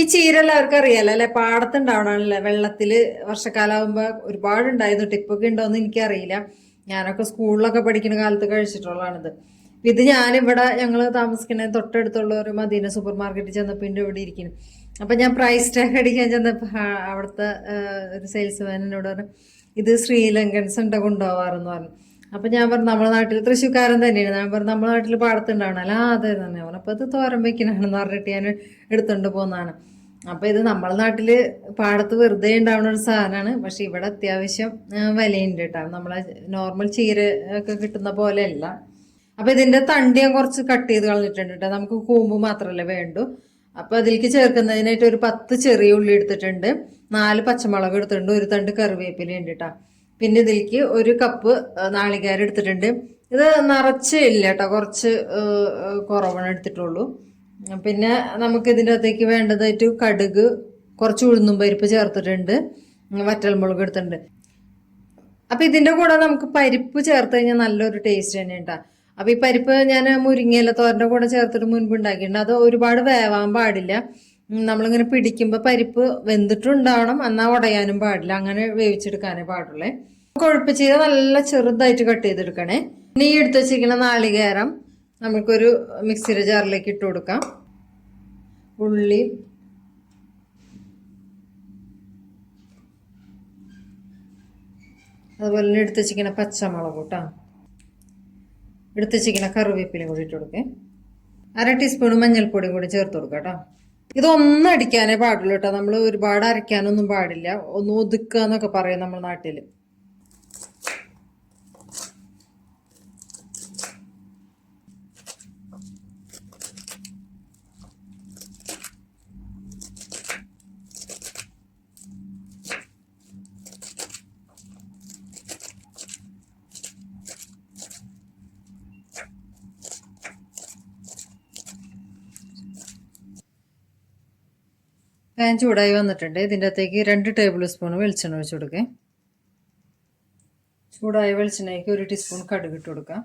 ഈ ചീര എല്ലാവർക്കും അറിയാലോ അല്ലെ? പാടത്തുണ്ടാവണല്ലേ, വെള്ളത്തില് വർഷക്കാലാവുമ്പോ ഒരുപാട് ഉണ്ടായിരുന്നു. ടിപ്പൊക്കെ ഉണ്ടോന്ന് എനിക്കറിയില്ല. ഞാനൊക്കെ സ്കൂളിലൊക്കെ പഠിക്കുന്ന കാലത്ത് കഴിച്ചിട്ടുള്ളതാണിത്. ഇത് ഞാനിവിടെ ഞങ്ങള് താമസിക്കുന്ന തൊട്ടടുത്തുള്ള ഒരു മദീന സൂപ്പർ മാർക്കറ്റിൽ ചെന്നപ്പോ ഇവിടെ ഇരിക്കുന്നു. അപ്പൊ ഞാൻ പ്രൈസ് ടാഗ് അടിക്കാൻ ചെന്നപ്പോ അവിടുത്തെ ഒരു സെയിൽസ്മാൻ എന്നോട് പറഞ്ഞു, ഇത് ശ്രീലങ്കൻസ് ഉണ്ട് കൊണ്ടുപോവാറെന്ന് പറഞ്ഞു. അപ്പൊ ഞാൻ പറഞ്ഞു നമ്മുടെ നാട്ടിൽ തൃശ്ശൂക്കാരൻ തന്നെയാണ്. ഞാൻ പറഞ്ഞു നമ്മുടെ നാട്ടിൽ പാടത്തുണ്ടാവണല്ലോ. അതെ തന്നെ പറഞ്ഞു. അപ്പൊ ഇത് തോരൻ വെക്കണാണെന്ന് പറഞ്ഞിട്ട് ഞാൻ എടുത്തോണ്ട് പോന്നതാണ്. അപ്പൊ ഇത് നമ്മളെ നാട്ടില് പാടത്ത് വെറുതെ ഉണ്ടാവുന്ന ഒരു സാധനമാണ്. പക്ഷെ ഇവിടെ അത്യാവശ്യം വിലയുണ്ട് കേട്ടോ. നമ്മളെ നോർമൽ ചീര ഒക്കെ കിട്ടുന്ന പോലെയല്ല. അപ്പൊ ഇതിന്റെ തണ്ട് ഞാൻ കുറച്ച് കട്ട് ചെയ്ത് കളഞ്ഞിട്ടുണ്ട് കേട്ടോ. നമുക്ക് കൂമ്പ് മാത്രമല്ലേ വേണ്ടു. അപ്പൊ അതിലേക്ക് ചേർക്കുന്നതിനായിട്ട് ഒരു 10 ചെറിയ ഉള്ളി എടുത്തിട്ടുണ്ട്, 4 പച്ചമുളക് എടുത്തിട്ടുണ്ട്, ഒരു തണ്ട് കറിവേപ്പില ഉണ്ട് കേട്ടോ. പിന്നെ ഇതിലേക്ക് 1 കപ്പ് നാളികേരം എടുത്തിട്ടുണ്ട്. ഇത് നിറച്ച് ഇല്ല കേട്ടോ, കുറച്ച് കുറവാണ് എടുത്തിട്ടുള്ളൂ. പിന്നെ നമുക്ക് ഇതിൻ്റെ അകത്തേക്ക് വേണ്ടതായിട്ട് കടുക്, കുറച്ച് ഉഴുന്നും പരിപ്പ് ചേർത്തിട്ടുണ്ട്, വറ്റൽമുളക് എടുത്തിട്ടുണ്ട്. അപ്പൊ ഇതിന്റെ കൂടെ നമുക്ക് പരിപ്പ് ചേർത്ത് കഴിഞ്ഞാൽ നല്ലൊരു ടേസ്റ്റ് തന്നെ ഉണ്ടാ. അപ്പൊ ഈ പരിപ്പ് ഞാൻ മുരിങ്ങയില തോരന്റെ കൂടെ ചേർത്തിട്ട് മുൻപ് ഉണ്ടാക്കിയിട്ടുണ്ട്. അത് ഒരുപാട് വേവാൻ പാടില്ല. നമ്മളിങ്ങനെ പിടിക്കുമ്പോ പരിപ്പ് വെന്തിട്ടുണ്ടാവണം, എന്നാൽ ഉടയാനും പാടില്ല. അങ്ങനെ വേവിച്ചെടുക്കാനേ പാടുള്ളേ. കൊഴുപ്പ് ചെയ്ത് നല്ല ചെറുതായിട്ട് കട്ട് ചെയ്തെടുക്കണേ. ഇനി ഈ എടുത്ത് വെച്ചിരിക്കുന്ന നാളികേരം നമുക്കൊരു മിക്സിയുടെ ജാറിലേക്ക് ഇട്ട് കൊടുക്കാം. ഉള്ളി, അതുപോലെ തന്നെ എടുത്ത് വെച്ചിരിക്കുന്ന പച്ചമുളക് കേട്ടോ, എടുത്ത് വെച്ചിരിക്കുന്ന കറിവേപ്പിലും കൂടി ഇട്ട് കൊടുക്കേ. 1/2 ടീസ്പൂൺ മഞ്ഞൾപ്പൊടിയും കൂടി ചേർത്ത് കൊടുക്കാം കേട്ടോ. ഇതൊന്നും അടിക്കാനേ പാടുള്ളൂ കേട്ടോ. നമ്മൾ ഒരുപാട് അരയ്ക്കാനൊന്നും പാടില്ല. ഒന്ന് ഒതുക്കുക എന്നൊക്കെ പറയും നമ്മുടെ നാട്ടിൽ. പാൻ ചൂടായി വന്നിട്ടുണ്ട്. ഇതിൻ്റെ അകത്തേക്ക് 2 ടേബിൾ സ്പൂൺ വെളിച്ചെണ്ണ ഒഴിച്ച് കൊടുക്കേ. ചൂടായ വെളിച്ചെണ്ണയ്ക്ക് 1 ടീസ്പൂൺ കടുക് ഇട്ട് കൊടുക്കാം.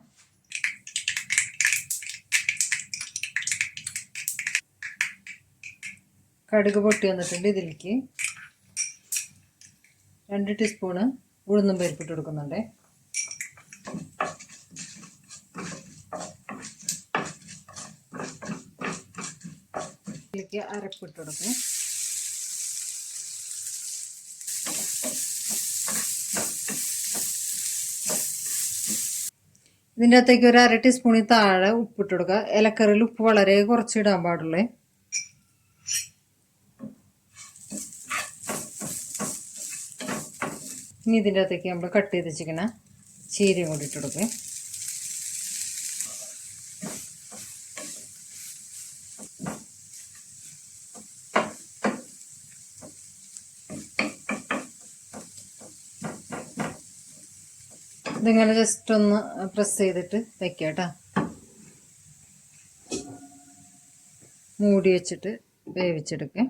കടുക് പൊട്ടി വന്നിട്ടുണ്ട്. ഇതിലേക്ക് 2 ടീസ്പൂണ് ഉഴുന്നും പരിപ്പിട്ട് കൊടുക്കുന്നുണ്ട്. ഇതിലേക്ക് അരപ്പിട്ട് കൊടുക്കും. ഇതിൻ്റെ അകത്തേക്ക് 1/2 ടീസ്പൂണിൽ താഴെ ഉപ്പിട്ട് കൊടുക്കുക. ഇലക്കറിയിൽ ഉപ്പ് വളരെ കുറച്ച് ഇടാൻ പാടുള്ളേ. ഇനി ഇതിൻ്റെ അകത്തേക്ക് നമ്മൾ കട്ട് ചെയ്ത് വെച്ചിരിക്കുന്ന ചീരയും കൂടി ഇട്ട് കൊടുക്കുക. ഇതിങ്ങനെ ജസ്റ്റ് ഒന്ന് പ്രസ് ചെയ്തിട്ട് വെക്കാം കേട്ടോ. മൂടി വെച്ചിട്ട് വേവിച്ചെടുക്കുക.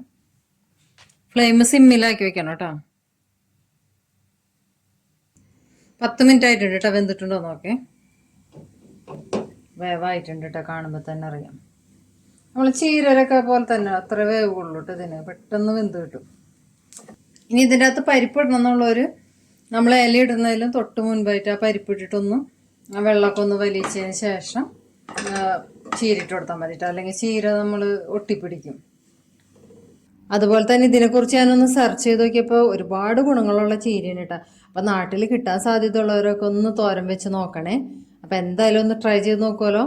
ഫ്ലെയിം സിമ്മിലാക്കി വെക്കണം കേട്ടോ. 10 മിനിറ്റ് ആയിട്ടുണ്ട് കേട്ടോ. വെന്തിട്ടുണ്ടോ നോക്കേ. വേവായിട്ടുണ്ട് കേട്ടോ, കാണുമ്പോൾ തന്നെ അറിയാം. നമ്മൾ ചീരരൊക്കെ പോലെ തന്നെ അത്ര വേവുള്ളൂ കേട്ടോ. ഇതിന് പെട്ടെന്ന് വെന്ത് കിട്ടും. ഇനി ഇതിൻ്റെ അകത്ത് പരിപ്പ് ഇടണം എന്നുള്ളൊരു, നമ്മൾ ഇല ഇടുന്നതിലും തൊട്ട് മുൻപായിട്ട് ആ പരിപ്പിട്ടിട്ടൊന്ന് വെള്ളമൊക്കെ ഒന്ന് വലിച്ചതിന് ശേഷം ചീരിട്ട് കൊടുത്താൽ മതിട്ടോ, അല്ലെങ്കിൽ ചീര നമ്മൾ ഒട്ടിപ്പിടിക്കും. അതുപോലെ തന്നെ ഇതിനെക്കുറിച്ച് ഞാനൊന്ന് സെർച്ച് ചെയ്ത് നോക്കിയപ്പോൾ ഒരുപാട് ഗുണങ്ങളുള്ള ചീരയാണ് കേട്ടോ. അപ്പം നാട്ടിൽ കിട്ടാൻ സാധ്യതയുള്ളവരൊക്കെ ഒന്ന് തോരൻ വെച്ച് നോക്കണേ. അപ്പം എന്തായാലും ഒന്ന് ട്രൈ ചെയ്ത് നോക്കുമല്ലോ.